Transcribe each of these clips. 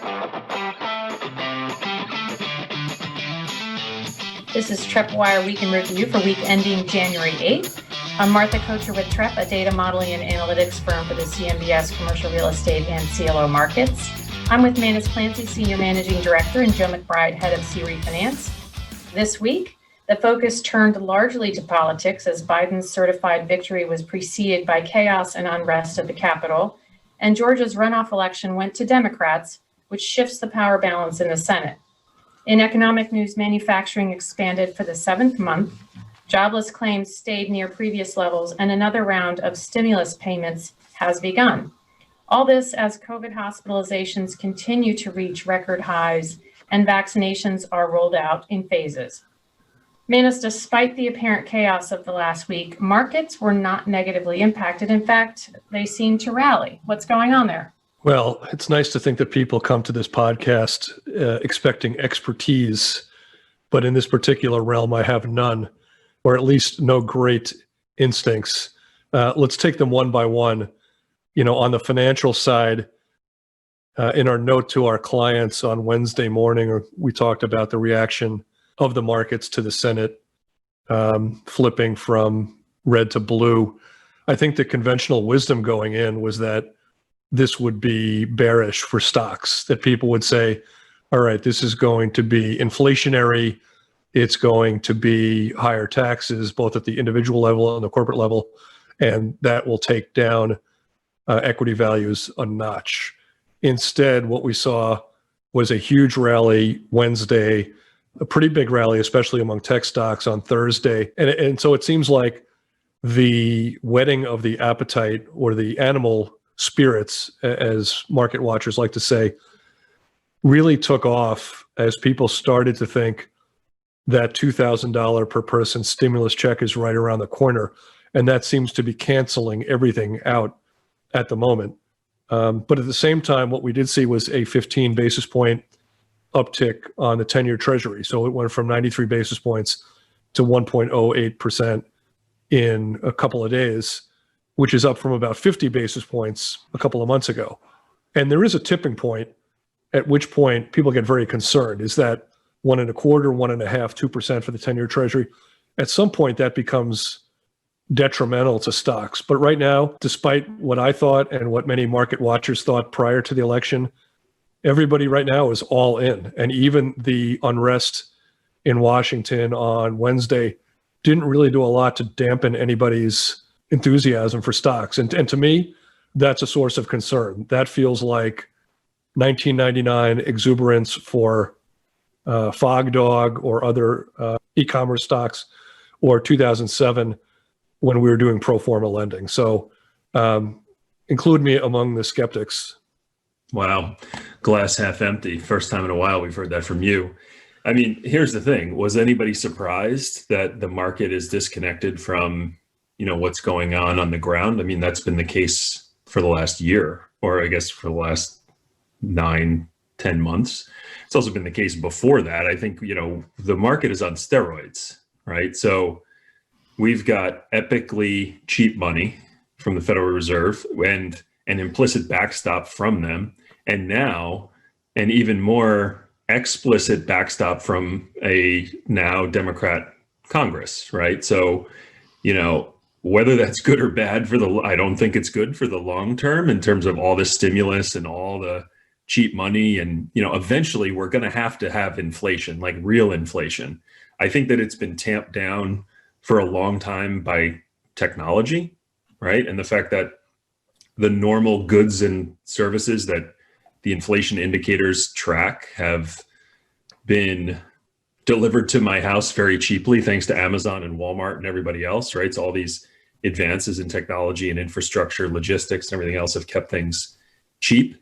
This is Trepp Wire Week in Review for week ending January 8th. I'm Martha Kocher with Trepp, a data modeling and analytics firm for the CMBS commercial real estate and CLO markets. I'm with Manus Clancy, Senior Managing Director, and Joe McBride, Head of CRE Finance. This week, the focus turned largely to politics as Biden's certified victory was preceded by chaos and unrest at the Capitol, and Georgia's runoff election went to Democrats, which shifts the power balance in the Senate. In economic news, manufacturing expanded for the seventh month, jobless claims stayed near previous levels, and another round of stimulus payments has begun. All this as COVID hospitalizations continue to reach record highs and vaccinations are rolled out in phases. Manus, despite the apparent chaos of the last week, markets were not negatively impacted. In fact, they seemed to rally. What's going on there? Well, it's nice to think that people come to this podcast expecting expertise, but in this particular realm, I have none, or at least no great instincts. Let's take them one by one. On the financial side, in our note to our clients on Wednesday morning, we talked about the reaction of the markets to the Senate flipping from red to blue. I think the conventional wisdom going in was that this would be bearish for stocks, that people would say, all right, this is going to be inflationary. It's going to be higher taxes, both at the individual level and the corporate level, and that will take down equity values a notch. Instead, what we saw was a huge rally Wednesday, a pretty big rally, especially among tech stocks on Thursday. And so it seems like the whetting of the appetite, or the animal spirits, as market watchers like to say, really took off as people started to think that $2,000 per person stimulus check is right around the corner. And that seems to be canceling everything out at the moment. But at the same time, what we did see was a 15 basis point uptick on the 10-year Treasury. So it went from 93 basis points to 1.08% in a couple of days, which is up from about 50 basis points a couple of months ago. And there is a tipping point at which point people get very concerned. Is that 1.25%, 1.5%, 2% for the 10-year Treasury? At some point, that becomes detrimental to stocks. But right now, despite what I thought and what many market watchers thought prior to the election, everybody right now is all in. And even the unrest in Washington on Wednesday didn't really do a lot to dampen anybody's enthusiasm for stocks. And to me, that's a source of concern. That feels like 1999 exuberance for Fog Dog or other e-commerce stocks, or 2007 when we were doing pro forma lending. So include me among the skeptics. Wow. Glass half empty. First time in a while we've heard that from you. I mean, here's the thing. Was anybody surprised that the market is disconnected from what's going on the ground? I mean, that's been the case for the last year, or I guess for the last 9-10 months. It's also been the case before that. I think, the market is on steroids, right? So we've got epically cheap money from the Federal Reserve and an implicit backstop from them. And now an even more explicit backstop from a now Democrat Congress, right? So, whether that's good or bad I don't think it's good for the long term in terms of all the stimulus and all the cheap money. And, eventually we're going to have inflation, like real inflation. I think that it's been tamped down for a long time by technology, right? And the fact that the normal goods and services that the inflation indicators track have been delivered to my house very cheaply, thanks to Amazon and Walmart and everybody else, right? So all these advances in technology and infrastructure, logistics, and everything else have kept things cheap.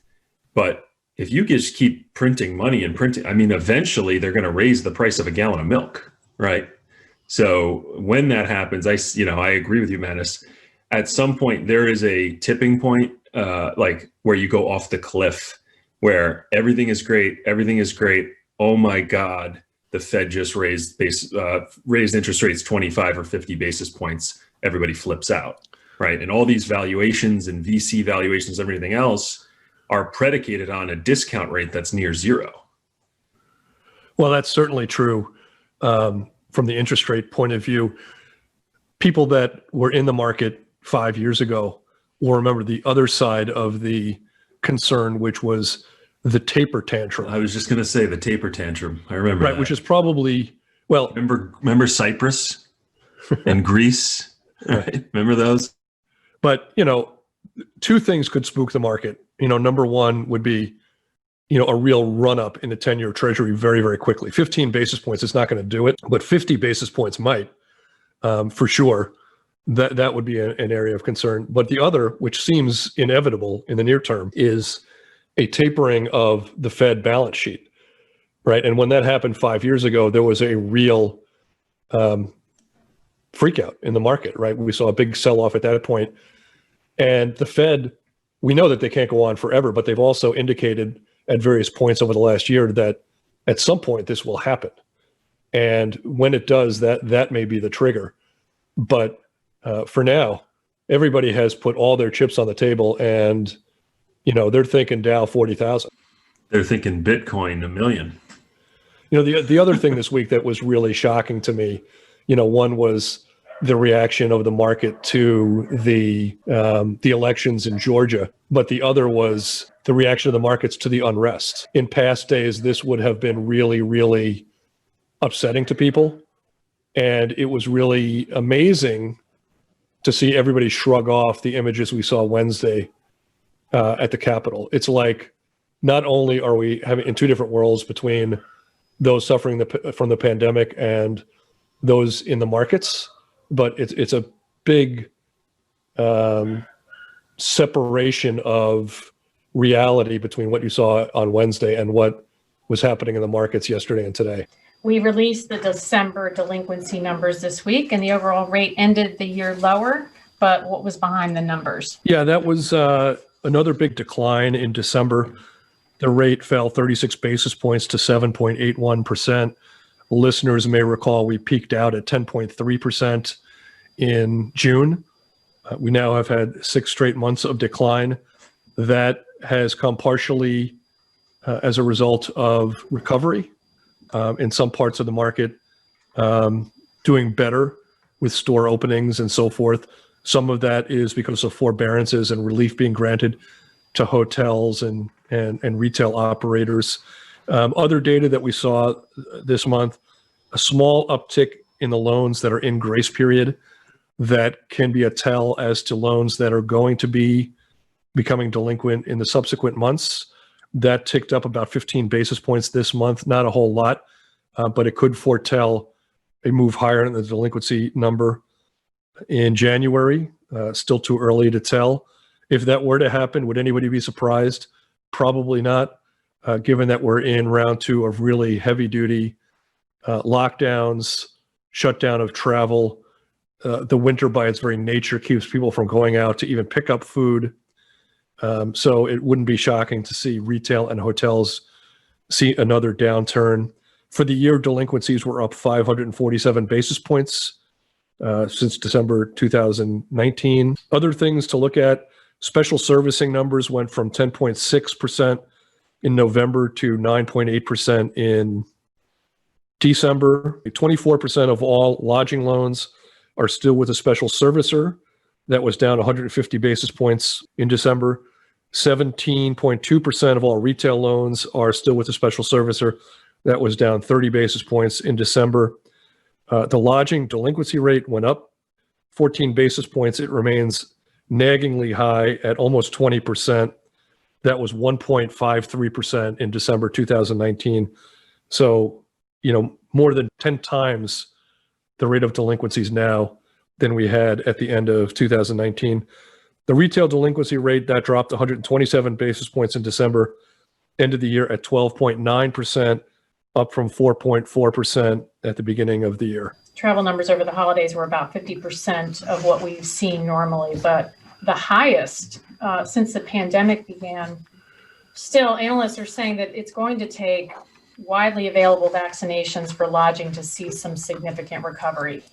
But if you just keep printing money and printing, I mean, eventually they're going to raise the price of a gallon of milk, right? So when that happens, I agree with you, Manus. At some point, there is a tipping point, like where you go off the cliff, where everything is great. Oh my God, the Fed just raised interest rates 25 or 50 basis points. Everybody flips out, right? And all these valuations and VC valuations, everything else are predicated on a discount rate that's near zero. Well, that's certainly true from the interest rate point of view. People that were in the market 5 years ago will remember the other side of the concern, which was the taper tantrum. I was just going to say the taper tantrum. I remember Right, that. which is probably, well, remember Cyprus and Greece, right? Remember those? But, two things could spook the market. Number one would be, a real run up in the 10-year treasury very, very quickly. 15 basis points is not going to do it, but 50 basis points might, for sure. That would be an area of concern. But the other, which seems inevitable in the near term, is a tapering of the Fed balance sheet, right? And when that happened 5 years ago, there was a real freak out in the market, right? We saw a big sell-off at that point. And the Fed, we know that they can't go on forever, but they've also indicated at various points over the last year that at some point this will happen. And when it does, that may be the trigger. But for now, everybody has put all their chips on the table, and they're thinking Dow 40,000. They're thinking Bitcoin 1 million. The other thing this week that was really shocking to me, one was the reaction of the market to the elections in Georgia, but the other was the reaction of the markets to the unrest. In past days, this would have been really, really upsetting to people, and it was really amazing to see everybody shrug off the images we saw Wednesday at the Capitol. It's like, not only are we having in two different worlds between those suffering from the pandemic and those in the markets, but it's a big separation of reality between what you saw on Wednesday and what was happening in the markets yesterday and today. We released the December delinquency numbers this week, and the overall rate ended the year lower, but what was behind the numbers? Yeah, that was another big decline in December. The rate fell 36 basis points to 7.81%. Listeners may recall we peaked out at 10.3% in June. We now have had 6 straight months of decline. That has come partially as a result of recovery in some parts of the market, doing better with store openings and so forth. Some of that is because of forbearances and relief being granted to hotels and retail operators. Other data that we saw this month, a small uptick in the loans that are in grace period. That can be a tell as to loans that are going to be becoming delinquent in the subsequent months. That ticked up about 15 basis points this month, not a whole lot, but it could foretell a move higher in the delinquency number in January. Still too early to tell. If that were to happen, would anybody be surprised? Probably not, given that we're in round 2 of really heavy-duty lockdowns, shutdown of travel. The winter, by its very nature, keeps people from going out to even pick up food. So it wouldn't be shocking to see retail and hotels see another downturn. For the year, delinquencies were up 547 basis points since December 2019. Other things to look at, special servicing numbers went from 10.6% in November to 9.8% in December. 24% of all lodging loans are still with a special servicer. That was down 150 basis points in December. 17.2% of all retail loans are still with a special servicer. That was down 30 basis points in December. The lodging delinquency rate went up 14 basis points. It remains naggingly high at almost 20%. That was 1.53% in December 2019. So, more than 10 times the rate of delinquencies now than we had at the end of 2019. The retail delinquency rate, that dropped 127 basis points in December, ended the year at 12.9%, up from 4.4% at the beginning of the year. Travel numbers over the holidays were about 50% of what we've seen normally, but the highest since the pandemic began. Still, analysts are saying that it's going to take widely available vaccinations for lodging to see some significant recovery.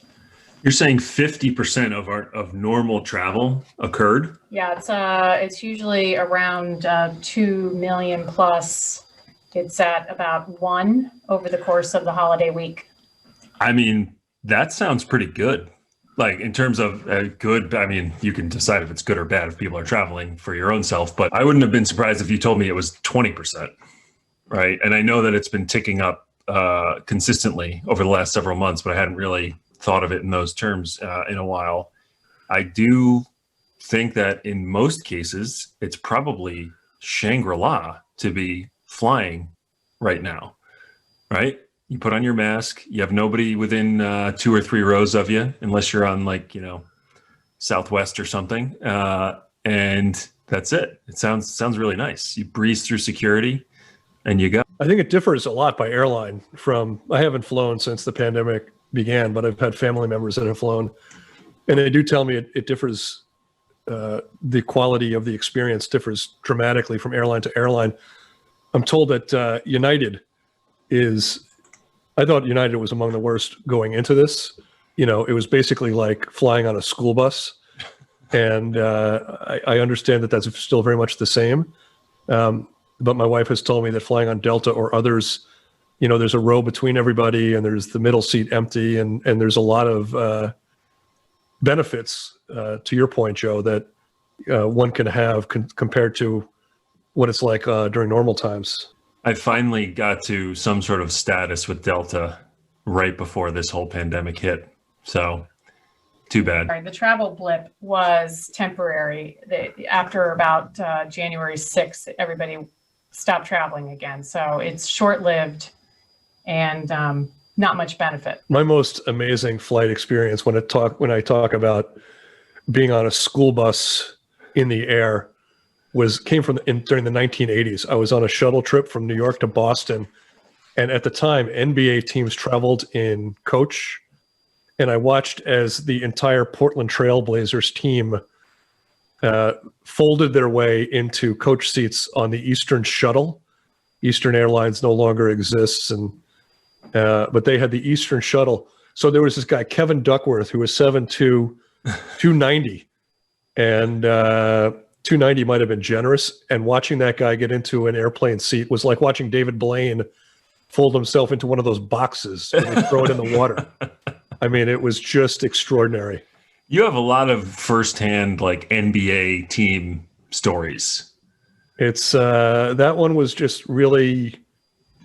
You're saying 50% of normal travel occurred? Yeah, it's usually around 2 million plus. It's at about 1 over the course of the holiday week. I mean, that sounds pretty good. Like in terms of good, I mean, you can decide if it's good or bad if people are traveling for your own self, but I wouldn't have been surprised if you told me it was 20%, right? And I know that it's been ticking up consistently over the last several months, but I hadn't really thought of it in those terms in a while. I do think that in most cases, it's probably Shangri-La to be flying right now, right? You put on your mask, you have nobody within 2 or 3 rows of you, unless you're on like, Southwest or something. And that's it. It sounds really nice. You breeze through security and you go. I think it differs a lot by airline. I haven't flown since the pandemic began, but I've had family members that have flown, and they do tell me it differs. The quality of the experience differs dramatically from airline to airline. I'm told that United I thought United was among the worst going into this. It was basically like flying on a school bus, and I understand that that's still very much the same. But my wife has told me that flying on Delta or others, there's a row between everybody and there's the middle seat empty, and there's a lot of benefits, to your point, Joe, that one can have compared to what it's like during normal times. I finally got to some sort of status with Delta right before this whole pandemic hit. So too bad. The travel blip was temporary. After about January 6th, everybody stopped traveling again. So it's short-lived and not much benefit. My most amazing flight experience when I talk about being on a school bus in the air came during the 1980s. I was on a shuttle trip from New York to Boston, and at the time, NBA teams traveled in coach, and I watched as the entire Portland Trail Blazers team folded their way into coach seats on the Eastern Shuttle. Eastern Airlines no longer exists, but they had the Eastern Shuttle. So there was this guy, Kevin Duckworth, who was 7'2", 290, and 290 might have been generous. And watching that guy get into an airplane seat was like watching David Blaine fold himself into one of those boxes and throw it in the water. I mean, it was just extraordinary. You have a lot of firsthand like NBA team stories. It's that one was just really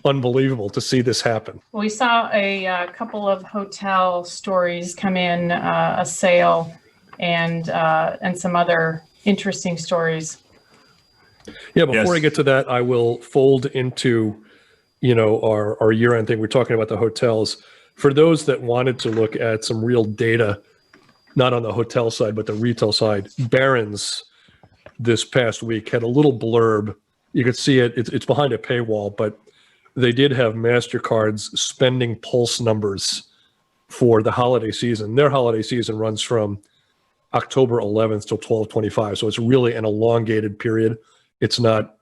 unbelievable to see this happen. We saw a couple of hotel stories come in, a sale, and some other interesting stories. Yeah, before I get to that, I will fold into, our year-end thing. We're talking about the hotels. For those that wanted to look at some real data, not on the hotel side, but the retail side, Barron's this past week had a little blurb. You could see it. It's behind a paywall, but they did have MasterCard's spending pulse numbers for the holiday season. Their holiday season runs from October 11th till 12/25. So it's really an elongated period. It's not,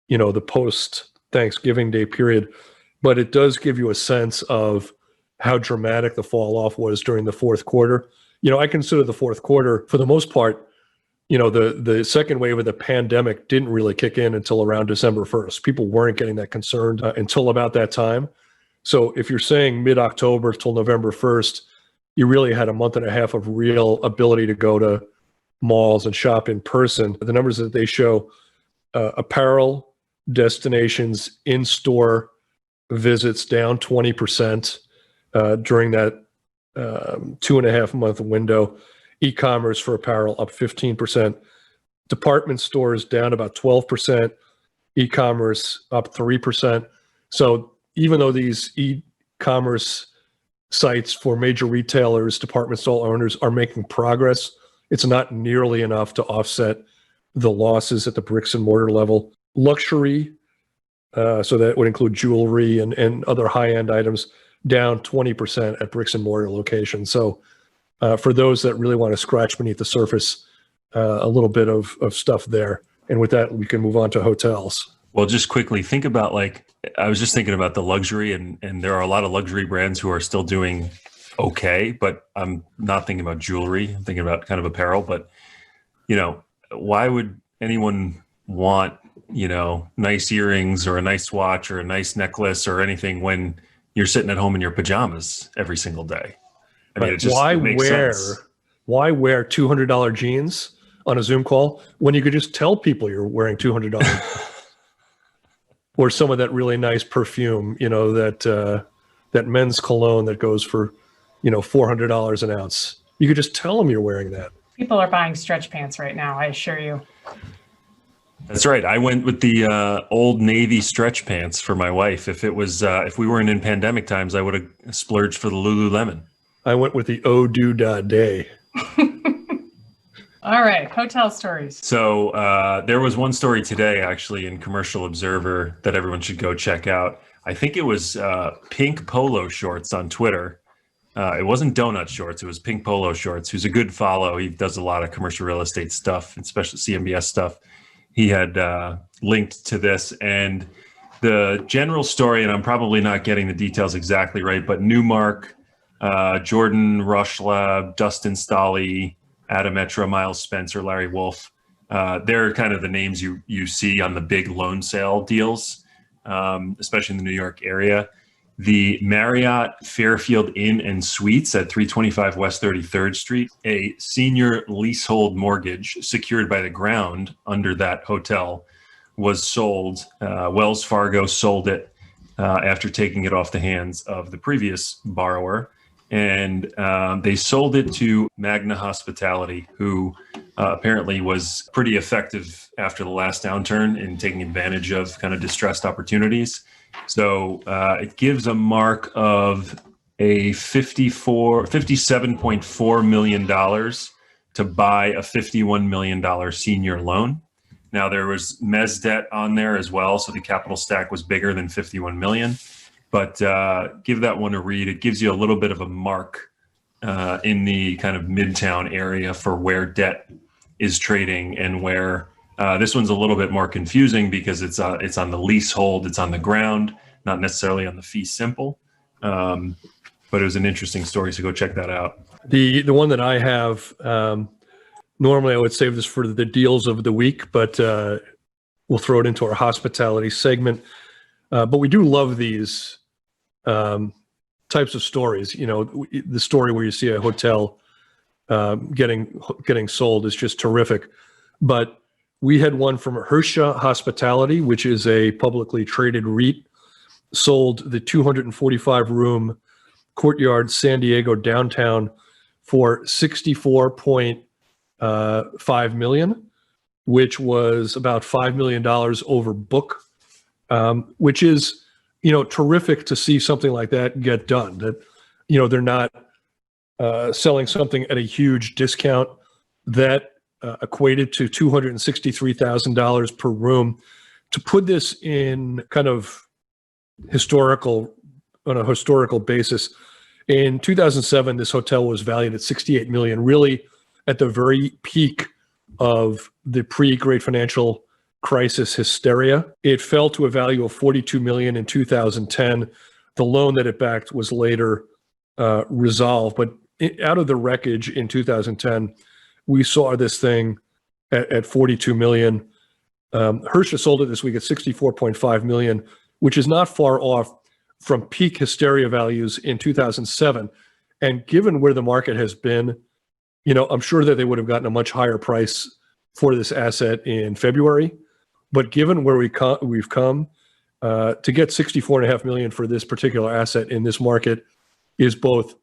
the post-Thanksgiving Day period, but it does give you a sense of how dramatic the fall off was during the fourth quarter. I consider the fourth quarter, for the most part, the second wave of the pandemic didn't really kick in until around December 1st. People weren't getting that concerned until about that time. So if you're saying mid-October till November 1st, you really had a month and a half of real ability to go to malls and shop in person. The numbers that they show, apparel, destinations, in-store visits down 20% during that 2.5 month window. E-commerce for apparel up 15%. Department stores down about 12%. E-commerce up 3%. So even though these e-commerce sites for major retailers, department store owners are making progress, it's not nearly enough to offset the losses at the bricks and mortar level. Luxury, so that would include jewelry and other high-end items, down 20% at bricks and mortar locations. So for those that really want to scratch beneath the surface, a little bit of stuff there. And with that, we can move on to hotels. Well, just quickly think about I was just thinking about the luxury, and there are a lot of luxury brands who are still doing okay, but I'm not thinking about jewelry. I'm thinking about kind of apparel. But, why would anyone want, nice earrings or a nice watch or a nice necklace or anything when you're sitting at home in your pajamas every single day? I mean, Right. it makes sense. Why wear $200 jeans on a Zoom call when you could just tell people you're wearing $200 or some of that really nice perfume, that men's cologne that goes for, $400 an ounce. You could just tell them you're wearing that. People are buying stretch pants right now, I assure you. That's right. I went with the Old Navy stretch pants for my wife. If we weren't in pandemic times, I would have splurged for the Lululemon. I went with the Oh Do Da Day. All right, hotel stories. So there was one story today, actually, in Commercial Observer that everyone should go check out. I think it was Pink Polo Shorts on Twitter. It wasn't Donut Shorts. It was Pink Polo Shorts, who's a good follow. He does a lot of commercial real estate stuff, especially CMBS stuff. He had linked to this. And the general story, and I'm probably not getting the details exactly right, but Newmark, Jordan Rushlab, Dustin Stolley, Adam Etra, Miles Spencer, Larry Wolf. They're kind of the names you see on the big loan sale deals, especially in the New York area. The Marriott Fairfield Inn and Suites at 325 West 33rd Street, a senior leasehold mortgage secured by the ground under that hotel, was sold. Wells Fargo sold it after taking it off the hands of the previous borrower. And they sold it to Magna Hospitality, who apparently was pretty effective after the last downturn in taking advantage of kind of distressed opportunities. So it gives a mark of a $57.4 million to buy a $51 million senior loan. Now there was mezz debt on there as well, so the capital stack was bigger than 51 million. But give that one a read. It gives you a little bit of a mark in the kind of midtown area for where debt is trading, and where this one's a little bit more confusing because it's on the leasehold, it's on the ground, not necessarily on the fee simple. But it was an interesting story, so go check that out. The one that I have, normally I would save this for the deals of the week, but we'll throw it into our hospitality segment. But we do love these types of stories. The story where you see a hotel getting sold is just terrific. But we had one from Hersha Hospitality, which is a publicly traded REIT, sold the 245-room Courtyard San Diego downtown for $64.5 million, which was about $5 million over book, which is, terrific to see something like that get done. That, they're not selling something at a huge discount. That equated to $263,000 per room. To put this in kind of on a historical basis, in 2007, this hotel was valued at $68 million, really at the very peak of the pre-Great Financial Crisis hysteria. It fell to a value of $42 million in 2010. The loan that it backed was later resolved, but out of the wreckage in 2010, we saw this thing at $42 million. Hersha sold it this week at $64.5 million, which is not far off from peak hysteria values in 2007. And given where the market has been, I'm sure that they would have gotten a much higher price for this asset in February. But given where we've come, to get $64.5 million for this particular asset in this market is both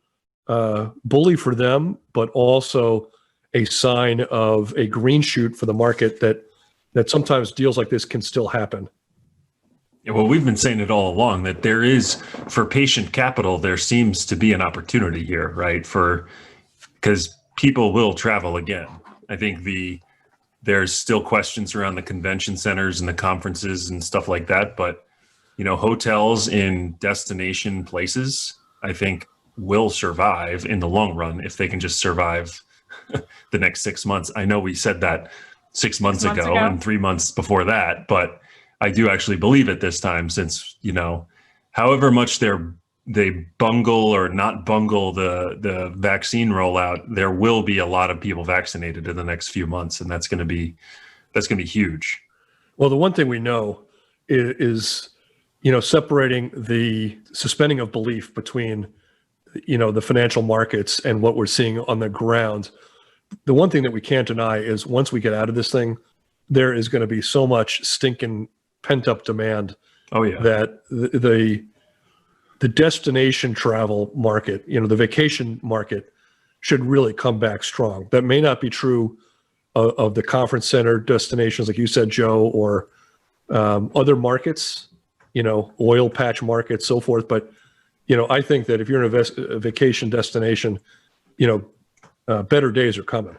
bully for them, but also a sign of a green shoot for the market that sometimes deals like this can still happen. Yeah, well, we've been saying it all along that there is, for patient capital, there seems to be an opportunity here, right? Because people will travel again. I think there's still questions around the convention centers and the conferences and stuff like that, but hotels in destination places, I think, will survive in the long run if they can just survive the next 6 months. I know we said that 6 months ago and 3 months before that, but I do actually believe it this time, since, however much they're they bungle or not bungle the vaccine rollout, there will be a lot of people vaccinated in the next few months, and that's going to be huge. Well, the one thing we know is separating the suspending of belief between the financial markets and what we're seeing on the ground. The one thing that we can't deny is once we get out of this thing, there is going to be so much stinking pent up demand. Oh yeah. That the destination travel market, the vacation market should really come back strong. That may not be true of the conference center destinations, like you said, Joe, or other markets, oil patch markets, so forth. But, I think that if you're in a vacation destination, better days are coming.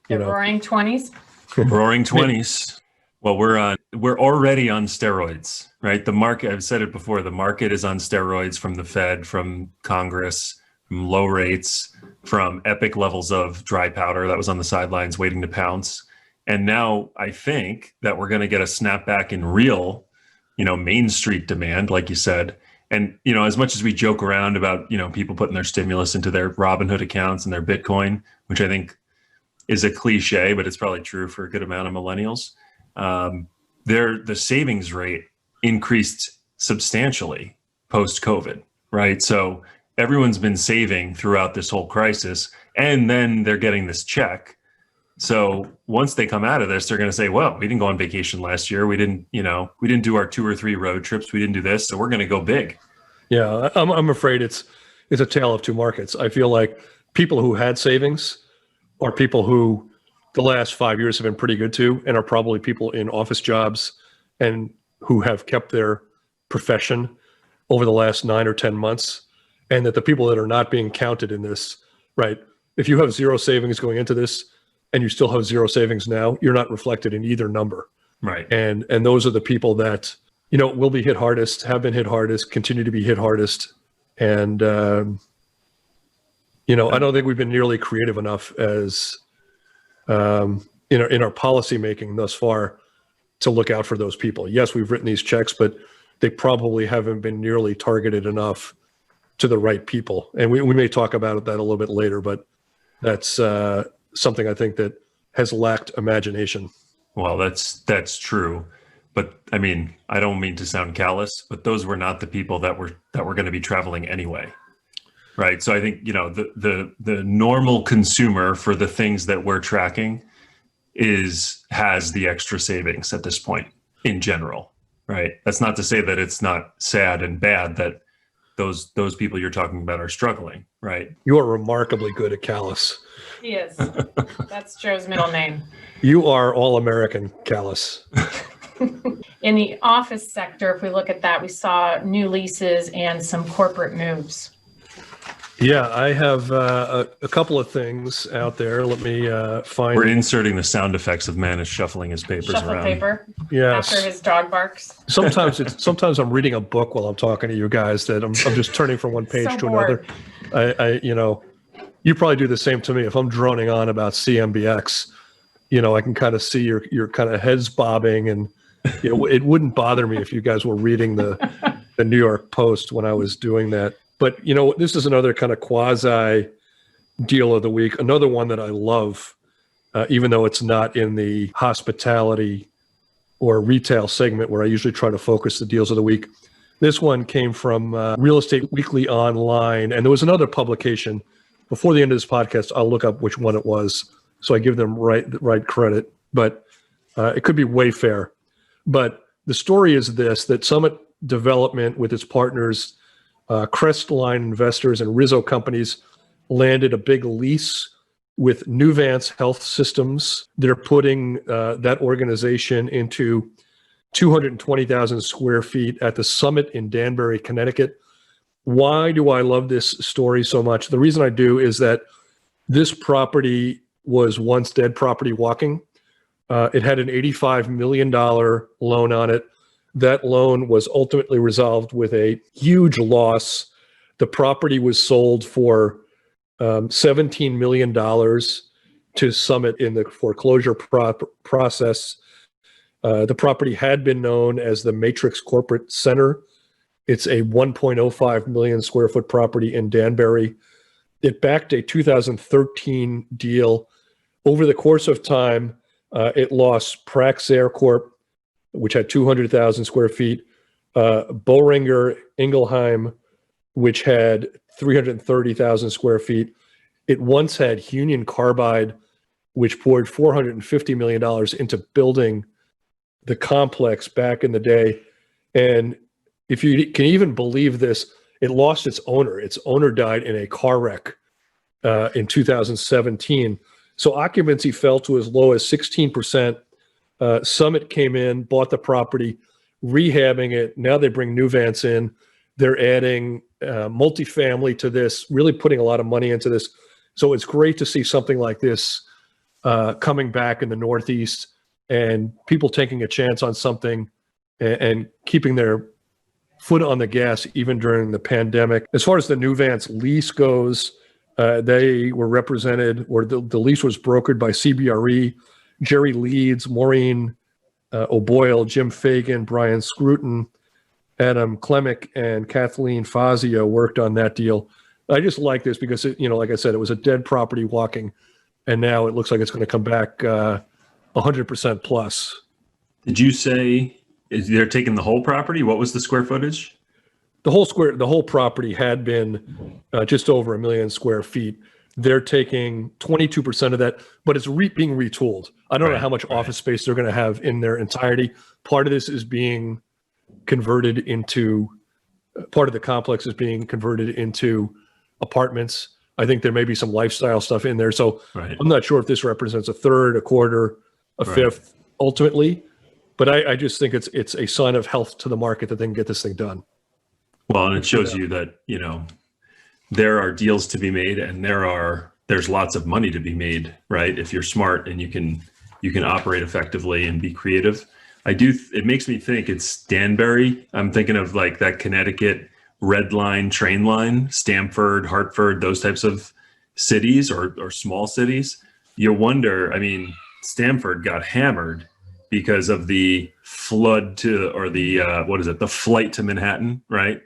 The roaring 20s. Roaring 20s. Well, we're already on steroids, right? The market, I've said it before, the market is on steroids from the Fed, from Congress, from low rates, from epic levels of dry powder that was on the sidelines waiting to pounce. And now I think that we're going to get a snapback in real, Main Street demand, like you said. And, as much as we joke around about, people putting their stimulus into their Robinhood accounts and their Bitcoin, which I think is a cliche, but it's probably true for a good amount of millennials. The savings rate increased substantially post-COVID, right? So everyone's been saving throughout this whole crisis, and then they're getting this check. So once they come out of this, they're going to say, well, we didn't go on vacation last year. We didn't do our 2 or 3 road trips. We didn't do this. So we're going to go big. Yeah, I'm afraid it's a tale of two markets. I feel like people who had savings are people who the last 5 years have been pretty good to, and are probably people in office jobs and who have kept their profession over the last 9 or 10 months. And that the people that are not being counted in this, right? If you have zero savings going into this and you still have zero savings now, you're not reflected in either number. Right. And those are the people that, will be hit hardest, have been hit hardest, continue to be hit hardest. And, I don't think we've been nearly creative enough as, in our policy making thus far to look out for those people. Yes, we've written these checks, but they probably haven't been nearly targeted enough to the right people. And we may talk about that a little bit later, but that's something I think that has lacked imagination. Well, that's true. But I mean, I don't mean to sound callous, but those were not the people that were going to be traveling anyway. Right. So I think, the normal consumer for the things that we're tracking has the extra savings at this point in general. Right. That's not to say that it's not sad and bad that those people you're talking about are struggling. Right. You are remarkably good at callous. He is. That's Joe's middle name. You are all American callous. In the office sector, if we look at that, we saw new leases and some corporate moves. Yeah, I have a couple of things out there. Let me find. We're inserting the sound effects of Manus shuffling his papers Shuffle around. paper. Yes. After his dog barks. Sometimes I'm reading a book while I'm talking to you guys that I'm just turning from one page So to bored. another. You probably do the same to me. If I'm droning on about CMBX, I can kind of see your kind of heads bobbing, and it wouldn't bother me if you guys were reading the New York Post when I was doing that. But, this is another kind of quasi deal of the week. Another one that I love, even though it's not in the hospitality or retail segment where I usually try to focus the deals of the week. This one came from Real Estate Weekly Online. And there was another publication. Before the end of this podcast, I'll look up which one it was, so I give them right credit. But it could be Wayfair. But the story is this, that Summit Development with its partners, Crestline Investors and Rizzo Companies, landed a big lease with Nuvance Health Systems. They're putting that organization into 220,000 square feet at the Summit in Danbury, Connecticut. Why do I love this story so much? The reason I do is that this property was once dead property walking. It had an $85 million loan on it. That loan was ultimately resolved with a huge loss. The property was sold for $17 million to Summit in the foreclosure process. The property had been known as the Matrix Corporate Center, It's a 1.05 million square foot property in Danbury. It backed a 2013 deal. Over the course of time, it lost Praxair Corp., which had 200,000 square feet, Boehringer Ingelheim, which had 330,000 square feet. It once had Union Carbide, which poured $450 million into building the complex back in the day. And if you can even believe this, it lost its owner. Its owner died in a car wreck in 2017. So occupancy fell to as low as 16%. Summit came in, bought the property, rehabbing it. Now they bring Nuvance in. They're adding multifamily to this, really putting a lot of money into this. So it's great to see something like this coming back in the Northeast and people taking a chance on something and keeping their foot on the gas even during the pandemic. As far as the Nuvance lease goes, they were represented, or the lease was brokered by CBRE, Jerry Leeds, Maureen O'Boyle, Jim Fagan, Brian Scruton, Adam Klemick, and Kathleen Fazio worked on that deal. I just like this because, like I said, it was a dead property walking, and now it looks like it's going to come back 100% plus. Did you say they're taking the whole property? What was the square footage? The whole property had been just over 1 million square feet. They're taking 22% of that, but it's being retooled. I don't know how much office space they're going to have in their entirety. Part of this is being converted into, part of the complex is being converted into apartments. I think there may be some lifestyle stuff in there. So I'm not sure if this represents a third, a quarter, a fifth ultimately, but I just think it's a sign of health to the market that they can get this thing done. Well, and it shows you that, there are deals to be made and there's lots of money to be made, right? If you're smart and you can operate effectively and be creative. It makes me think it's Danbury. I'm thinking of like that Connecticut Red Line train line, Stamford, Hartford, those types of cities or small cities. You wonder, Stamford got hammered because of the flood the flight to Manhattan, right?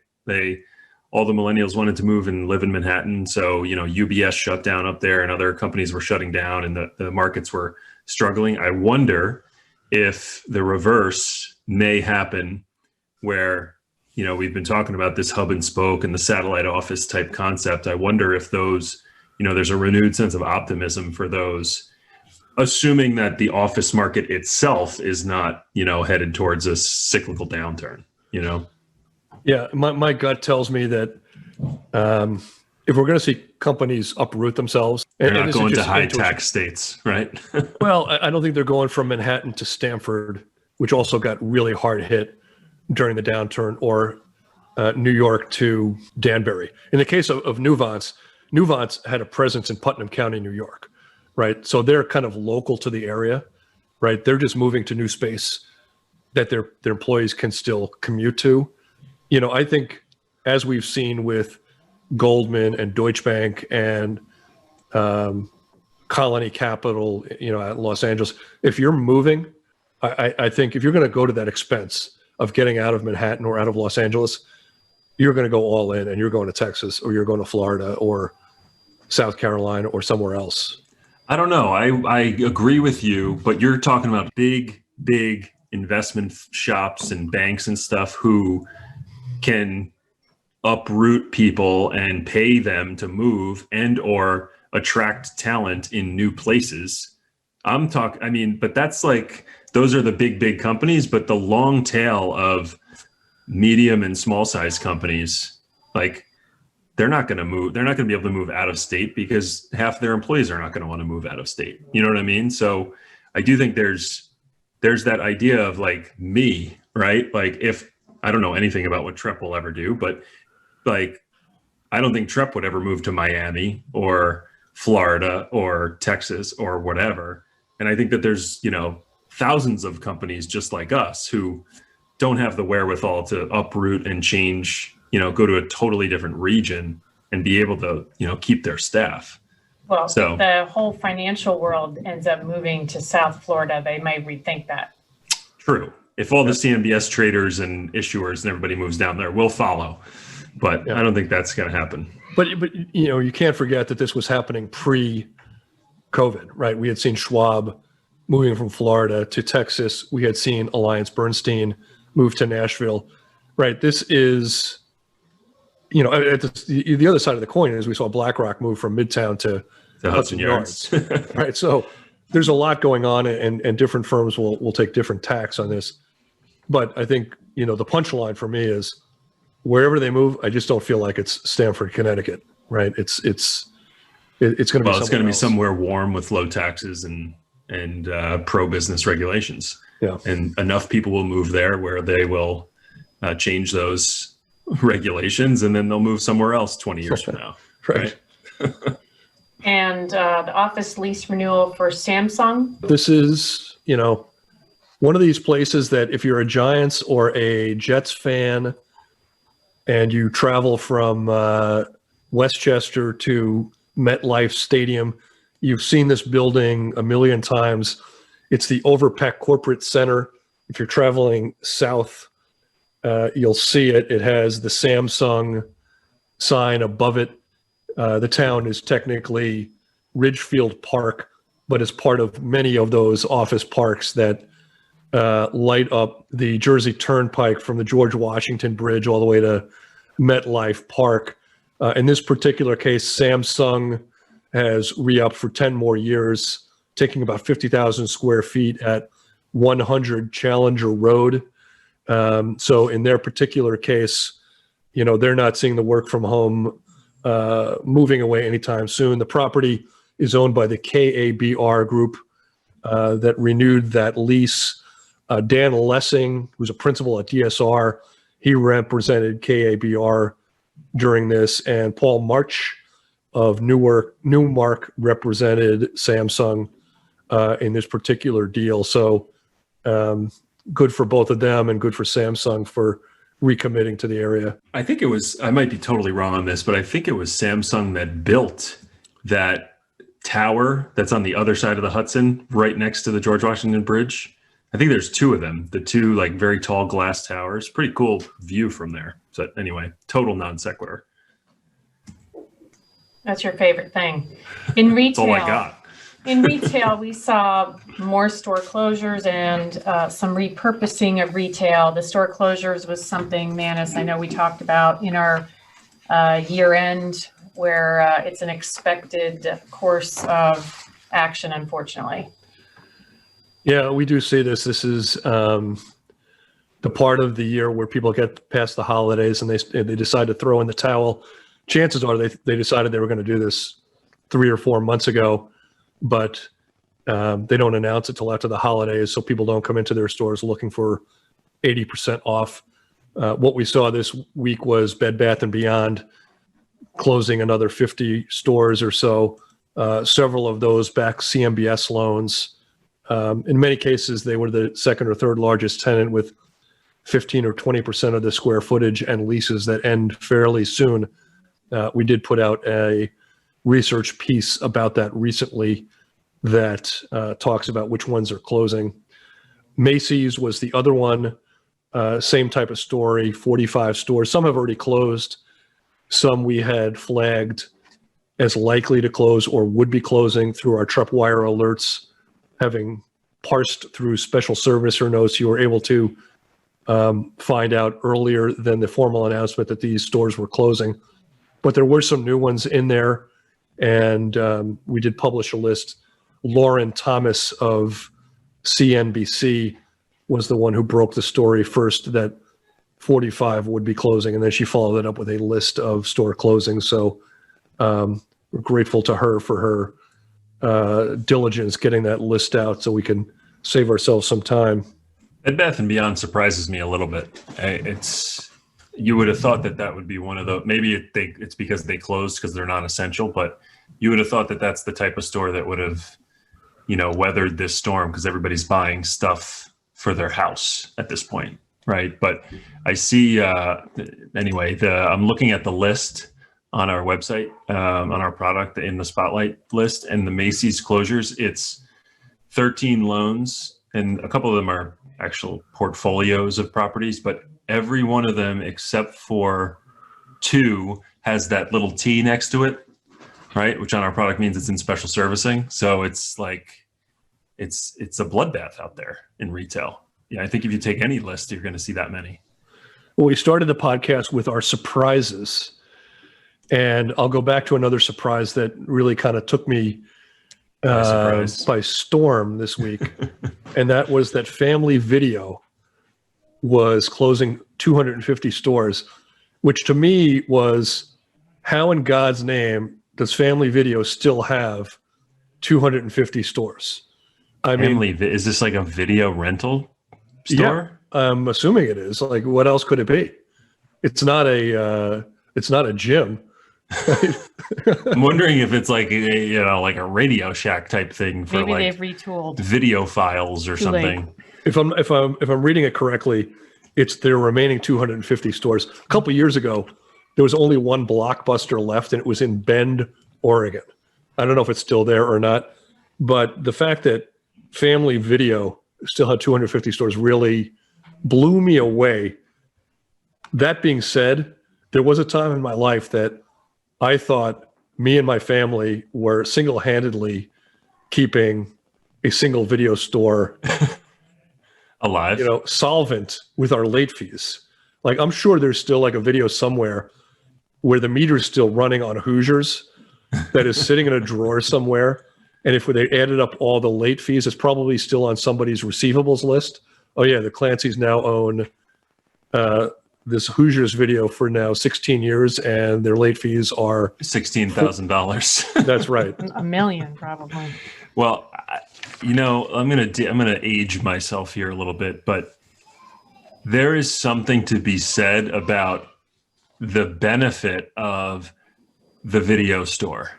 All the millennials wanted to move and live in Manhattan. So, UBS shut down up there and other companies were shutting down and the markets were struggling. I wonder if the reverse may happen where, we've been talking about this hub and spoke and the satellite office type concept. I wonder if those, there's a renewed sense of optimism for those, assuming that the office market itself is not, headed towards a cyclical downturn, Yeah, my gut tells me that if we're going to see companies uproot themselves, they're not going to high tax states, right? Well, I don't think they're going from Manhattan to Stamford, which also got really hard hit during the downturn, or New York to Danbury. In the case of Nuvance had a presence in Putnam County, New York, right? So they're kind of local to the area, right? They're just moving to new space that their employees can still commute to. I think as we've seen with Goldman and Deutsche Bank and Colony Capital, at Los Angeles, if you're moving, I think if you're going to go to that expense of getting out of Manhattan or out of Los Angeles, you're going to go all in and you're going to Texas or you're going to Florida or South Carolina or somewhere else. I don't know. I agree with you, but you're talking about big investment shops and banks and stuff who can uproot people and pay them to move and or attract talent in new places. But that's like, those are the big companies, but the long tail of medium and small size companies, like they're not going to move. They're not going to be able to move out of state because half their employees are not going to want to move out of state. You know what I mean? So I do think there's that idea of like me, right? Like if I don't know anything about what Trepp will ever do, but like, I don't think Trepp would ever move to Miami or Florida or Texas or whatever. And I think that there's, thousands of companies just like us who don't have the wherewithal to uproot and change, go to a totally different region and be able to, keep their staff. Well, if the whole financial world ends up moving to South Florida, they might rethink that. True. if all the CMBS traders and issuers and everybody moves down there, we'll follow. But I don't think that's going to happen. But you can't forget that this was happening pre-COVID, right? We had seen Schwab moving from Florida to Texas. We had seen Alliance Bernstein move to Nashville, right? This is, at the other side of the coin is we saw BlackRock move from Midtown to Hudson Yards, right? So there's a lot going on, and different firms will take different tacks on this. But I think, the punchline for me is wherever they move, I just don't feel like it's Stamford, Connecticut, right? It's going to be somewhere warm with low taxes and pro-business regulations. Yeah. And enough people will move there where they will change those regulations, and then they'll move somewhere else 20 years from now. Right. And the office lease renewal for Samsung. This is, one of these places that if you're a Giants or a Jets fan and you travel from Westchester to MetLife Stadium, you've seen this building a million times. It's the Overpeck Corporate Center. If you're traveling south, you'll see it. It has the Samsung sign above it. The town is technically Ridgefield Park, but is part of many of those office parks that light up the Jersey Turnpike from the George Washington Bridge all the way to MetLife Park. In this particular case, Samsung has re-upped for 10 more years, taking about 50,000 square feet at 100 Challenger Road. So in their particular case, they're not seeing the work from home moving away anytime soon. The property is owned by the KABR group that renewed that lease. Dan Lessing, who's a principal at DSR, he represented KABR during this, and Paul March of Newmark represented Samsung in this particular deal. So good for both of them and good for Samsung for recommitting to the area. I think it was, I might be totally wrong on this, but I think it was Samsung that built that tower that's on the other side of the Hudson, right next to the George Washington Bridge. I think there's two of them, the two like very tall glass towers. Pretty cool view from there. So anyway, total non sequitur. That's your favorite thing. In retail, That's all I got. In retail, we saw more store closures and some repurposing of retail. The store closures was something, Manus, I know we talked about in our year end, where it's an expected course of action, unfortunately. Yeah, we do see this. This is the part of the year where people get past the holidays and they decide to throw in the towel. Chances are they decided they were going to do this 3 or 4 months ago, but they don't announce it till after the holidays, so people don't come into their stores looking for 80% off. What we saw this week was Bed Bath & Beyond closing another 50 stores or so. Several of those back CMBS loans. In many cases, they were the second or third largest tenant with 15 or 20% of the square footage and leases that end fairly soon. We did put out a research piece about that recently that talks about which ones are closing. Macy's was the other one, same type of story, 45 stores. Some have already closed. Some we had flagged as likely to close or would be closing through our Trepp wire alerts. Having parsed through special servicer notes, you were able to find out earlier than the formal announcement that these stores were closing. But there were some new ones in there, and we did publish a list. Lauren Thomas of CNBC was the one who broke the story first that 45 would be closing, and then she followed it up with a list of store closings. So we're grateful to her for her diligence getting that list out so we can save ourselves some time. Bed Bath & Beyond surprises me a little bit. You would have thought that would be one of the, maybe it's because they closed because they're not essential, but you would have thought that that's the type of store that would have, weathered this storm because everybody's buying stuff for their house at this point, right? But I see, anyway, I'm looking at the list on our website, on our product in the Spotlight list, and the Macy's closures, it's 13 loans, and a couple of them are actual portfolios of properties, but every one of them except for 2 has that little T next to it, right? Which on our product means it's in special servicing. So it's like, it's a bloodbath out there in retail. Yeah, I think if you take any list, you're going to see that many. Well, we started the podcast with our surprises, and I'll go back to another surprise that really kind of took me by storm this week. And that was that Family Video was closing 250 stores, which to me was, how in God's name does Family Video still have 250 stores? I mean, is this like a video rental store? Yeah, I'm assuming it is. Like, what else could it be? It's not a gym. I'm wondering if it's like like a Radio Shack type thing for Maybe like they've retooled video files or something. If I'm reading it correctly, it's their remaining 250 stores. A couple of years ago, there was only one Blockbuster left, and it was in Bend, Oregon. I don't know if it's still there or not, but the fact that Family Video still had 250 stores really blew me away. That being said, there was a time in my life that I thought me and my family were single-handedly keeping a single video store alive, solvent with our late fees. Like, I'm sure there's still like a video somewhere where the meter is still running on Hoosiers that is sitting in a drawer somewhere. And if they added up all the late fees, it's probably still on somebody's receivables list. Oh yeah, the Clancys now own this Hoosiers video for now 16 years, and their late fees are $16,000. That's right. $1 million probably. Well, I'm gonna age myself here a little bit, but there is something to be said about the benefit of the video store,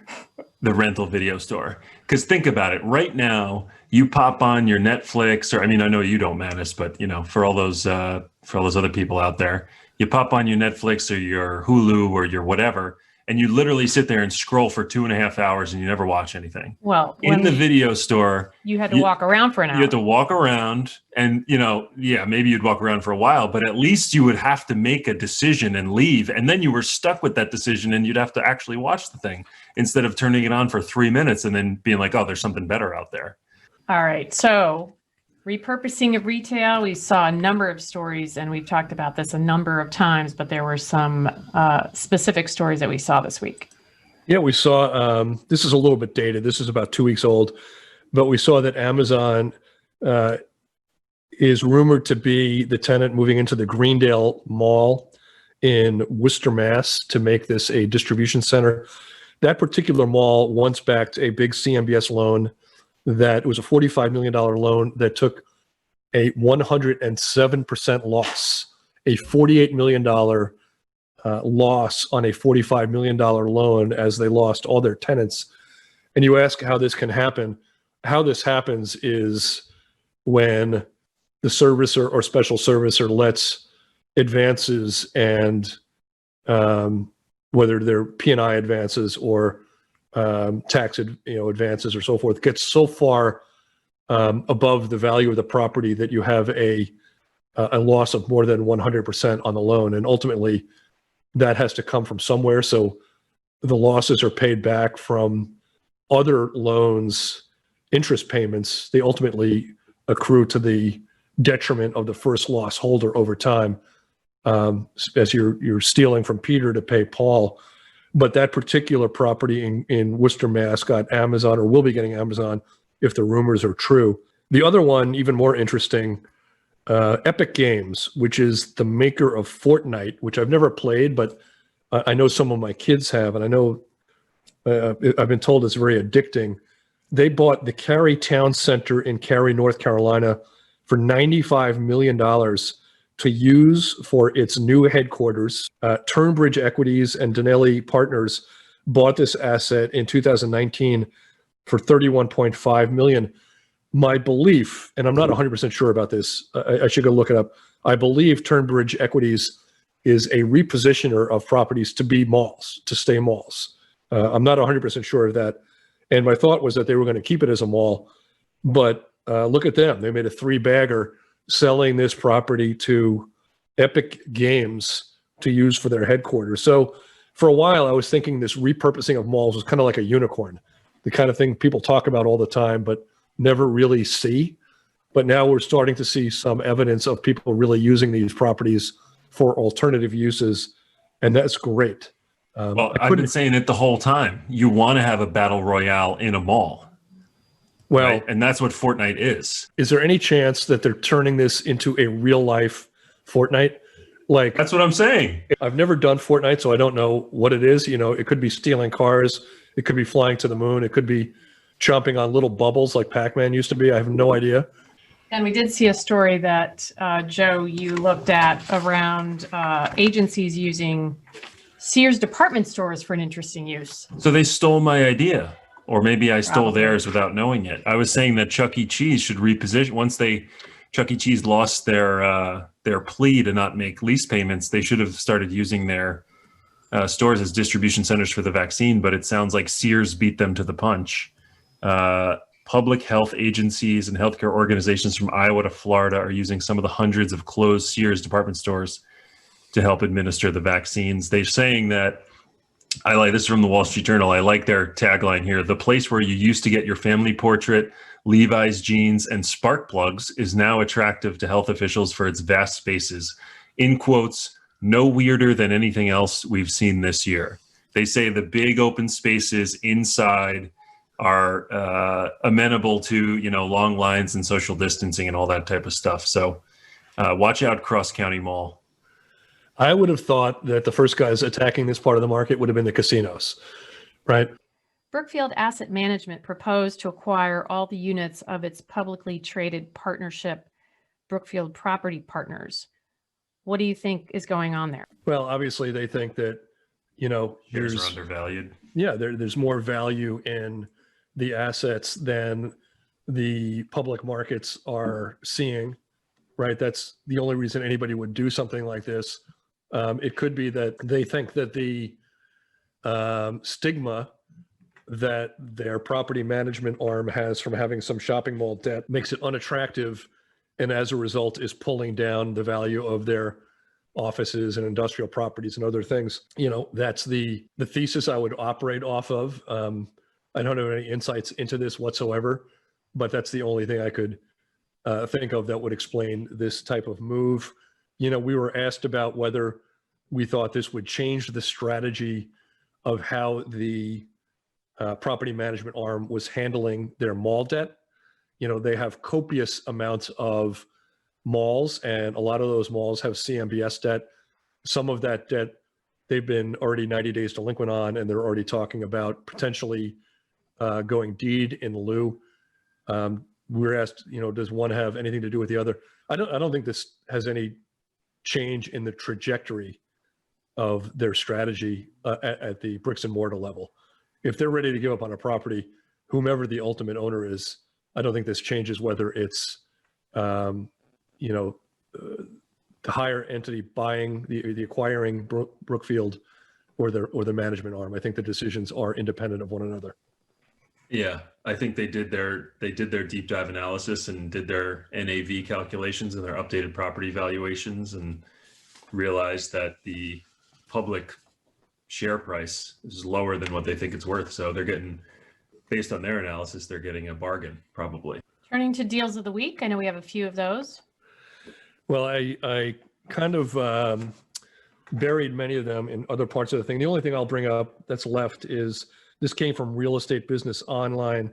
the rental video store. Because think about it. Right now, you pop on your Netflix, or I know you don't, Manus, but for all those other people out there, you pop on your Netflix or your Hulu or your whatever, and you literally sit there and scroll for 2.5 hours and you never watch anything. Well, in the video store, you had to walk around for an hour. You had to walk around, and maybe you'd walk around for a while, but at least you would have to make a decision and leave, and then you were stuck with that decision, and you'd have to actually watch the thing instead of turning it on for 3 minutes and then being like, oh, there's something better out there. All right, so repurposing of retail, we saw a number of stories, and we've talked about this a number of times, but there were some specific stories that we saw this week. Yeah, we saw, this is a little bit dated. This is about 2 weeks old, but we saw that Amazon is rumored to be the tenant moving into the Greendale Mall in Worcester, Mass, to make this a distribution center. That particular mall once backed a big CMBS loan that was a $45 million loan that took a 107% loss, a $48 million loss on a $45 million loan as they lost all their tenants. And you ask how this can happen. How this happens is when the servicer or special servicer lets advances and whether they're P&I advances or tax advances or so forth, gets so far above the value of the property that you have a loss of more than 100% on the loan, and ultimately that has to come from somewhere. So the losses are paid back from other loans, interest payments. They ultimately accrue to the detriment of the first loss holder over time, as you're stealing from Peter to pay Paul. But that particular property in Worcester, Mass, got Amazon, or will be getting Amazon if the rumors are true. The other one, even more interesting, Epic Games, which is the maker of Fortnite, which I've never played, but I know some of my kids have, and I know I've been told it's very addicting. They bought the Cary Town Center in Cary, North Carolina for $95 million to use for its new headquarters. Turnbridge Equities and Donnelly Partners bought this asset in 2019 for $31.5 million. My belief, and I'm not 100% sure about this, I should go look it up. I believe Turnbridge Equities is a repositioner of properties to be malls, to stay malls. I'm not 100% sure of that. And my thought was that they were going to keep it as a mall, but look at them. They made a 3-bagger selling this property to Epic Games to use for their headquarters. So for a while, I was thinking this repurposing of malls was kind of like a unicorn, the kind of thing people talk about all the time, but never really see. But now we're starting to see some evidence of people really using these properties for alternative uses, and that's great. Well, I've been saying it the whole time. You want to have a battle royale in a mall. Well, right? And that's what Fortnite is. Is there any chance that they're turning this into a real life Fortnite? Like, that's what I'm saying. I've never done Fortnite, so I don't know what it is. You know, it could be stealing cars. It could be flying to the moon. It could be chomping on little bubbles like Pac-Man used to be. I have no idea. And we did see a story that, Joe, you looked at around agencies using Sears department stores for an interesting use. So they stole my idea, or maybe I stole theirs without knowing it. I was saying that Chuck E. Cheese should reposition once Chuck E. Cheese lost their plea to not make lease payments. They should have started using their stores as distribution centers for the vaccine. But it sounds like Sears beat them to the punch. Public health agencies and healthcare organizations from Iowa to Florida are using some of the hundreds of closed Sears department stores to help administer the vaccines. They're saying that, this is from the Wall Street Journal. I like their tagline here. The place where you used to get your family portrait, Levi's jeans, and spark plugs is now attractive to health officials for its vast spaces. In quotes, no weirder than anything else we've seen this year. They say the big open spaces inside are amenable to, long lines and social distancing and all that type of stuff. So watch out, Cross County Mall. I would have thought that the first guys attacking this part of the market would have been the casinos, right? Brookfield Asset Management proposed to acquire all the units of its publicly traded partnership, Brookfield Property Partners. What do you think is going on there? Well, obviously they think that, Shares are undervalued. Yeah, there's more value in the assets than the public markets are seeing, right? That's the only reason anybody would do something like this. It could be that they think that the stigma that their property management arm has from having some shopping mall debt makes it unattractive, and as a result is pulling down the value of their offices and industrial properties and other things. That's the thesis I would operate off of. I don't have any insights into this whatsoever, but that's the only thing I could think of that would explain this type of move. We were asked about whether we thought this would change the strategy of how the property management arm was handling their mall debt. They have copious amounts of malls, and a lot of those malls have CMBS debt. Some of that debt they've been already 90 days delinquent on, and they're already talking about potentially going deed in lieu. We're asked, does one have anything to do with the other? I don't think this has any change in the trajectory of their strategy at the bricks and mortar level. If they're ready to give up on a property, whomever the ultimate owner is, I don't think this changes whether it's the higher entity buying the acquiring Brookfield or the management arm. I think the decisions are independent of one another. Yeah, I think they did their deep dive analysis and did their NAV calculations and their updated property valuations and realized that the public share price is lower than what they think it's worth. So they're getting, based on their analysis, they're getting a bargain probably. Turning to deals of the week, I know we have a few of those. Well, I kind of buried many of them in other parts of the thing. The only thing I'll bring up that's left is this came from Real Estate Business Online.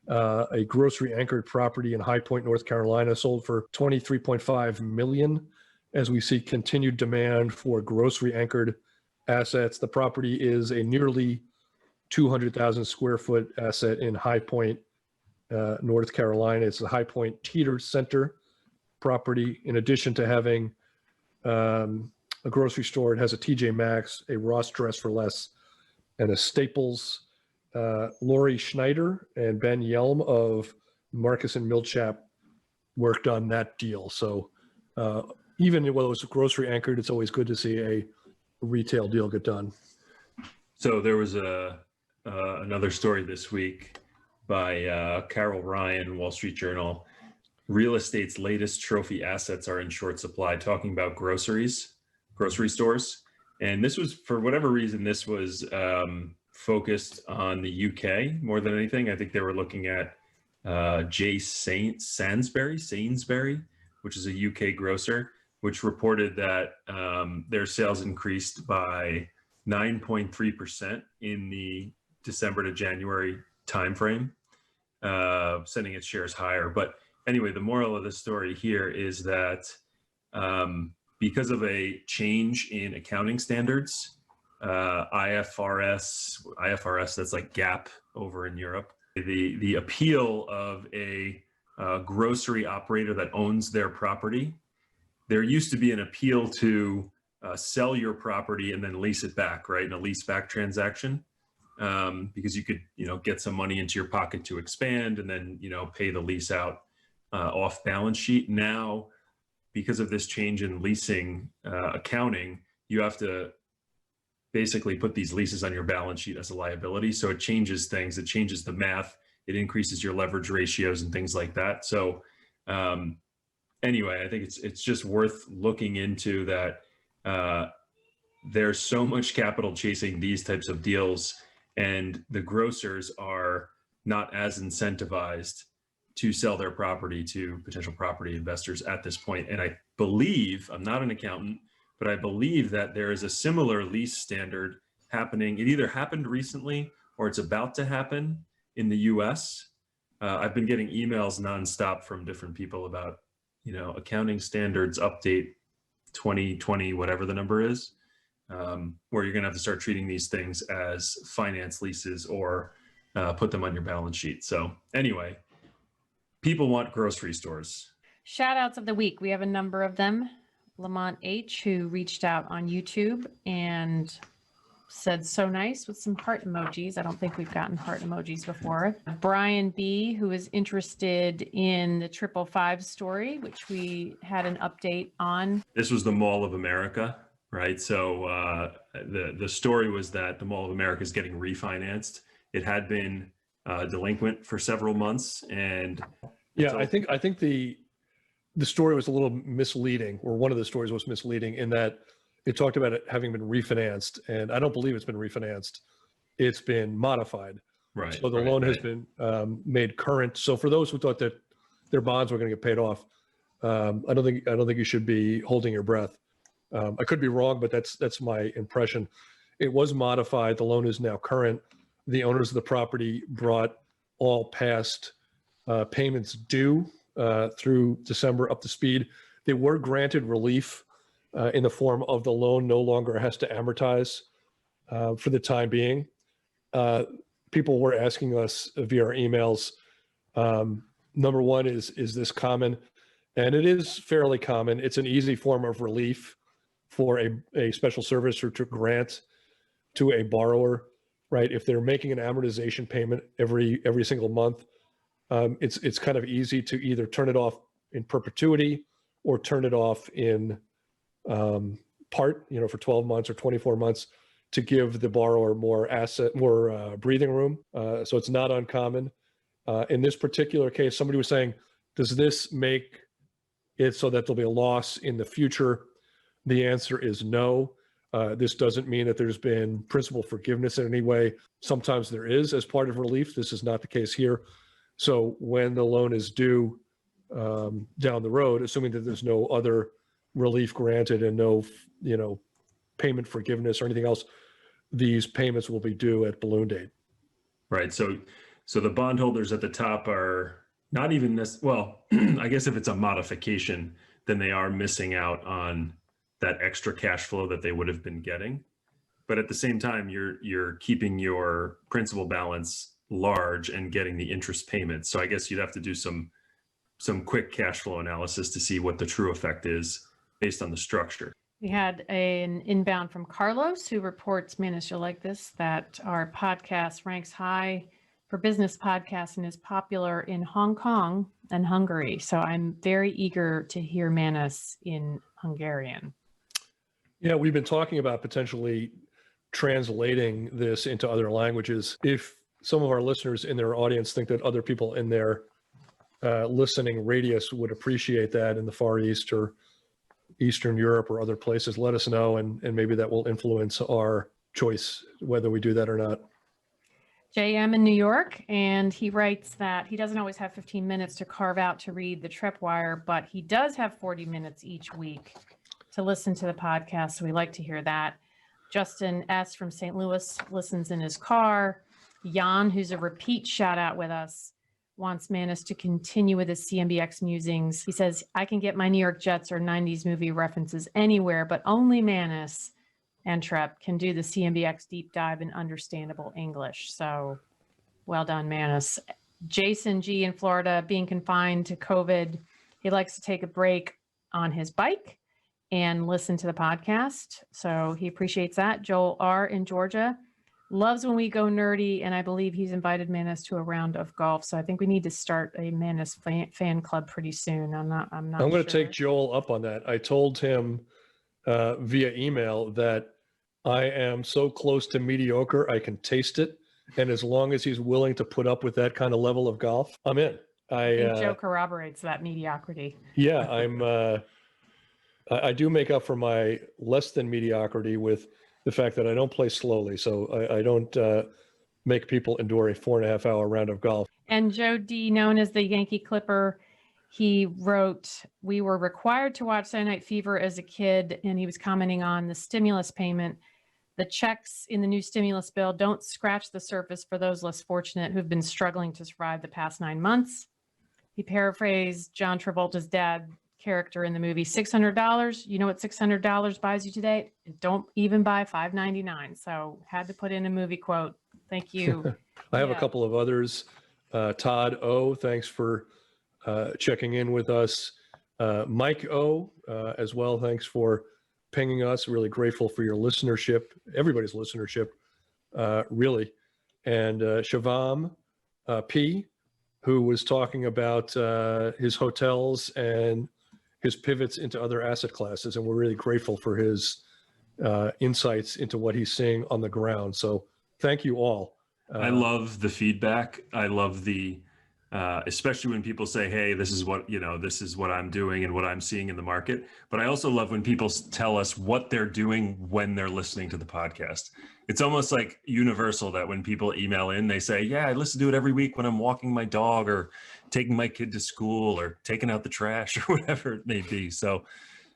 A grocery anchored property in High Point, North Carolina sold for $23.5 million as we see continued demand for grocery anchored assets. The property is a nearly 200,000 square foot asset in High Point, North Carolina. It's a High Point Teeter Center property. In addition to having a grocery store, it has a TJ Maxx, a Ross Dress for Less, and a Staples. Lori Schneider and Ben Yelm of Marcus and Millchap worked on that deal. So even though it was grocery anchored, it's always good to see a retail deal get done. So there was another story this week by Carol Ryan, Wall Street Journal, real estate's latest trophy assets are in short supply, talking about grocery stores. And this was, for whatever reason, this was focused on the UK more than anything. I think they were looking at Sainsbury, which is a UK grocer, which reported that their sales increased by 9.3% in the December to January timeframe, sending its shares higher. But anyway, the moral of the story here is that because of a change in accounting standards, IFRS, that's like GAAP over in Europe, the appeal of a grocery operator that owns their property, there used to be an appeal to sell your property and then lease it back, right, in a lease back transaction, because you could, get some money into your pocket to expand and then, pay the lease out off balance sheet. Now, because of this change in leasing accounting, you have to basically put these leases on your balance sheet as a liability. So it changes things. It changes the math. It increases your leverage ratios and things like that. So anyway, I think it's just worth looking into that. There's so much capital chasing these types of deals, and the grocers are not as incentivized to sell their property to potential property investors at this point. And I believe, I'm not an accountant, but I believe that there is a similar lease standard happening. It either happened recently or it's about to happen in the US. I've been getting emails nonstop from different people about, accounting standards update 2020, whatever the number is, where you're going to have to start treating these things as finance leases or put them on your balance sheet. So anyway, people want grocery stores. Shout outs of the week. We have a number of them. Lamont H., who reached out on YouTube and said so nice with some heart emojis. I don't think we've gotten heart emojis before. Brian B., who is interested in the 555 story, which we had an update on. This was the Mall of America, right? So the story was that the Mall of America is getting refinanced. It had been delinquent for several months, and I think the story was a little misleading, or one of the stories was misleading, in that it talked about it having been refinanced, and I don't believe it's been refinanced. It's been modified. Right. So the loan has been made current. So for those who thought that their bonds were going to get paid off, I don't think you should be holding your breath. I could be wrong, but that's my impression. It was modified. The loan is now current. The owners of the property brought all past payments due through December up to speed. They were granted relief in the form of the loan no longer has to amortize for the time being. People were asking us via our emails, number one, is this common? And it is fairly common. It's an easy form of relief for a special servicer to grant to a borrower, right? If they're making an amortization payment every single month, it's kind of easy to either turn it off in perpetuity or turn it off in part, for 12 months or 24 months to give the borrower more breathing room. So it's not uncommon. In this particular case, somebody was saying, does this make it so that there'll be a loss in the future? The answer is no. This doesn't mean that there's been principal forgiveness in any way. Sometimes there is as part of relief. This is not the case here. So when the loan is due down the road, assuming that there's no other relief granted and no, payment forgiveness or anything else, these payments will be due at balloon date. Right. So the bondholders at the top are not even this. Well, I guess if it's a modification, then they are missing out on that extra cash flow that they would have been getting. But at the same time, you're keeping your principal balance large and getting the interest payments. So I guess you'd have to do some quick cash flow analysis to see what the true effect is based on the structure. We had an inbound from Carlos, who reports, Manus, you'll like this, that our podcast ranks high for business podcasts and is popular in Hong Kong and Hungary. So I'm very eager to hear Manus in Hungarian. Yeah, we've been talking about potentially translating this into other languages. If some of our listeners in their audience think that other people in their listening radius would appreciate that in the Far East or Eastern Europe or other places, let us know, and maybe that will influence our choice, whether we do that or not. JM in New York, and he writes that he doesn't always have 15 minutes to carve out to read the Trepp Wire, but he does have 40 minutes each week to listen to the podcast, so we like to hear that. Justin S. from St. Louis listens in his car. Jan, who's a repeat shout out with us, wants Manis to continue with his CMBX musings. He says, I can get my New York Jets or 90s movie references anywhere, but only Manis and Trepp can do the CMBX deep dive in understandable English. So well done, Manis. Jason G. in Florida, being confined to COVID, he likes to take a break on his bike and listen to the podcast. So he appreciates that. Joel R. in Georgia loves when we go nerdy, and I believe he's invited Manis to a round of golf. So I think we need to start a Manis fan club pretty soon. I'm going to take Joel up on that. I told him via email that I am so close to mediocre, I can taste it. And as long as he's willing to put up with that kind of level of golf, I'm in. I think Joe corroborates that mediocrity. Yeah, I do make up for my less than mediocrity with the fact that I don't play slowly. So I don't make people endure a 4.5 hour round of golf. And Joe D., known as the Yankee Clipper, he wrote, we were required to watch Saturday Night Fever as a kid, and he was commenting on the stimulus payment. The checks in the new stimulus bill don't scratch the surface for those less fortunate who've been struggling to survive the past 9 months. He paraphrased John Travolta's dad character in the movie, $600. You know what $600 buys you today? Don't even buy $5.99. So had to put in a movie quote. Thank you. I have a couple of others. Todd O., thanks for checking in with us. Mike O. As well, thanks for pinging us. Really grateful for your listenership, everybody's listenership, really. And Shavam P., who was talking about his hotels and his pivots into other asset classes. And we're really grateful for his insights into what he's seeing on the ground. So thank you all. I love the feedback. I love the, especially when people say, hey, this is what I'm doing and what I'm seeing in the market. But I also love when people tell us what they're doing when they're listening to the podcast. It's almost like universal that when people email in, they say, yeah, I listen to it every week when I'm walking my dog or taking my kid to school or taking out the trash or whatever it may be. So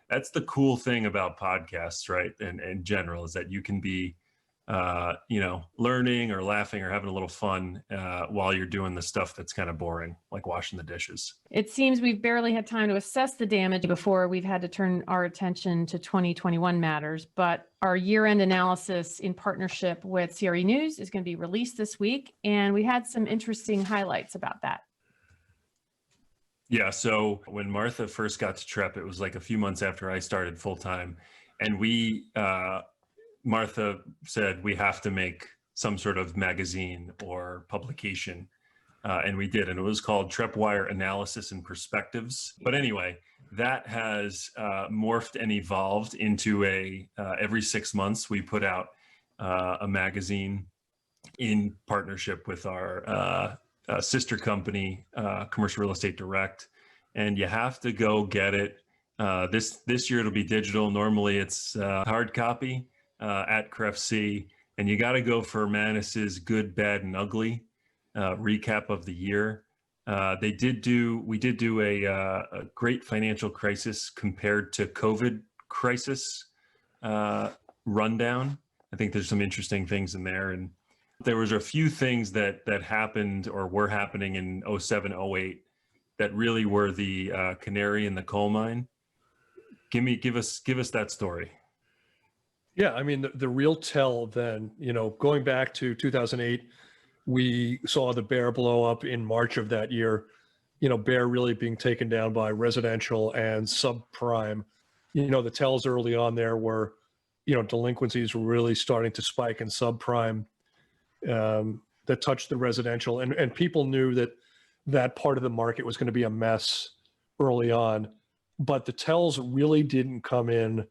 that's the cool thing about podcasts, right? And in general, is that you can be learning or laughing or having a little fun while you're doing the stuff that's kind of boring, like washing the dishes. It seems we've barely had time to assess the damage before we've had to turn our attention to 2021 matters. But our year-end analysis in partnership with CRE News is going to be released this week. And we had some interesting highlights about that. Yeah. So when Martha first got to Trepp, it was like a few months after I started full-time. And Martha said, we have to make some sort of magazine or publication. And we did. And it was called Trepp Wire Analysis and Perspectives. But anyway, that has morphed and evolved into every 6 months, we put out a magazine in partnership with our sister company, Commercial Real Estate Direct. And you have to go get it. This year it'll be digital. Normally it's hard copy. At CREFC, and you got to go for Manis's Good, Bad, and Ugly recap of the year. We did do a great financial crisis compared to COVID crisis rundown. I think there's some interesting things in there, and there was a few things that happened or were happening in 07, 08 that really were the canary in the coal mine. Give us that story. Yeah, I mean, the real tell then, going back to 2008, we saw the bear blow up in March of that year, bear really being taken down by residential and subprime. The tells early on there were, delinquencies were really starting to spike in subprime that touched the residential. And people knew that part of the market was going to be a mess early on. But the tells really didn't come in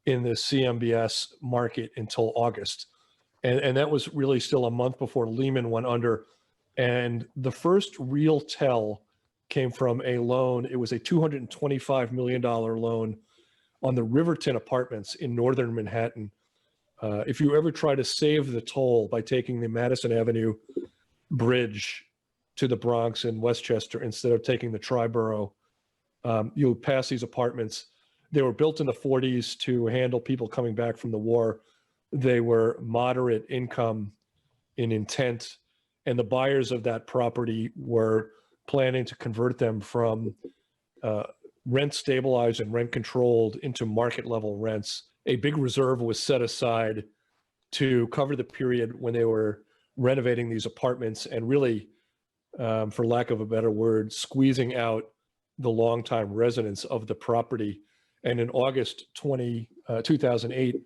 the CMBS market until August. And that was really still a month before Lehman went under. And the first real tell came from a loan. It was a $225 million loan on the Riverton Apartments in northern Manhattan. If you ever try to save the toll by taking the Madison Avenue bridge to the Bronx and Westchester instead of taking the Triborough, you'll pass these apartments. They were built in the 40s to handle people coming back from the war. They were moderate income in intent, and the buyers of that property were planning to convert them from rent stabilized and rent controlled into market level rents. A big reserve was set aside to cover the period when they were renovating these apartments and really, for lack of a better word, squeezing out the longtime residents of the property. And in August 2008,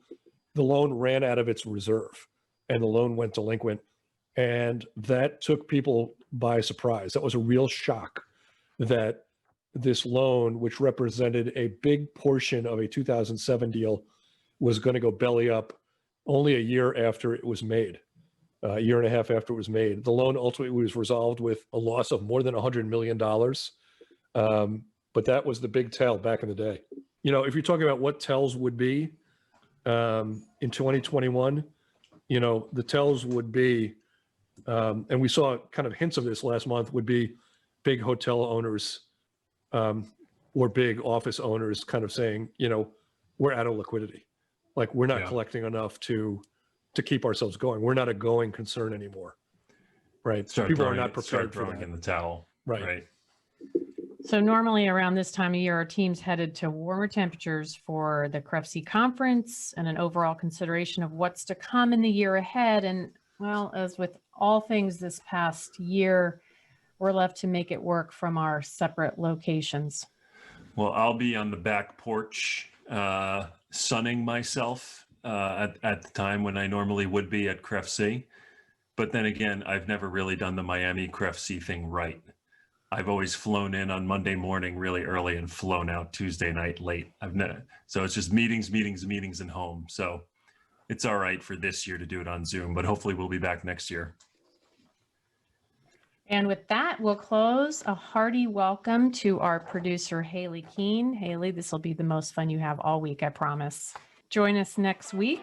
the loan ran out of its reserve and the loan went delinquent. And that took people by surprise. That was a real shock that this loan, which represented a big portion of a 2007 deal, was going to go belly up only a year after it was made, a year and a half after it was made. The loan ultimately was resolved with a loss of more than $100 million. But that was the big tell back in the day. You know, if you're talking about what tells would be in 2021, you know, the tells would be, and we saw kind of hints of this last month, would be big hotel owners or big office owners kind of saying, you know, we're out of liquidity. Like we're not collecting enough to keep ourselves going. We're not a going concern anymore. Right. People are not prepared for that. In the towel. Right. So normally around this time of year, our team's headed to warmer temperatures for the CREFC conference and an overall consideration of what's to come in the year ahead. And well, as with all things this past year, we're left to make it work from our separate locations. Well, I'll be on the back porch sunning myself at the time when I normally would be at CREFC. But then again, I've never really done the Miami CREFC thing right. I've always flown in on Monday morning really early and flown out Tuesday night late. So it's just meetings and home. So it's all right for this year to do it on Zoom, but hopefully we'll be back next year. And with that, we'll close. A hearty welcome to our producer, Haley Keene. Haley, this will be the most fun you have all week, I promise. Join us next week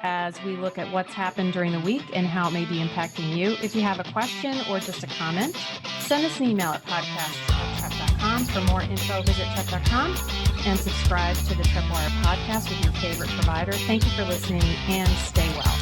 as we look at what's happened during the week and how it may be impacting you. If you have a question or just a comment, send us an email at podcast@trepp.com. For more info, visit trepp.com and subscribe to the Trepp Wire podcast with your favorite provider. Thank you for listening and stay well.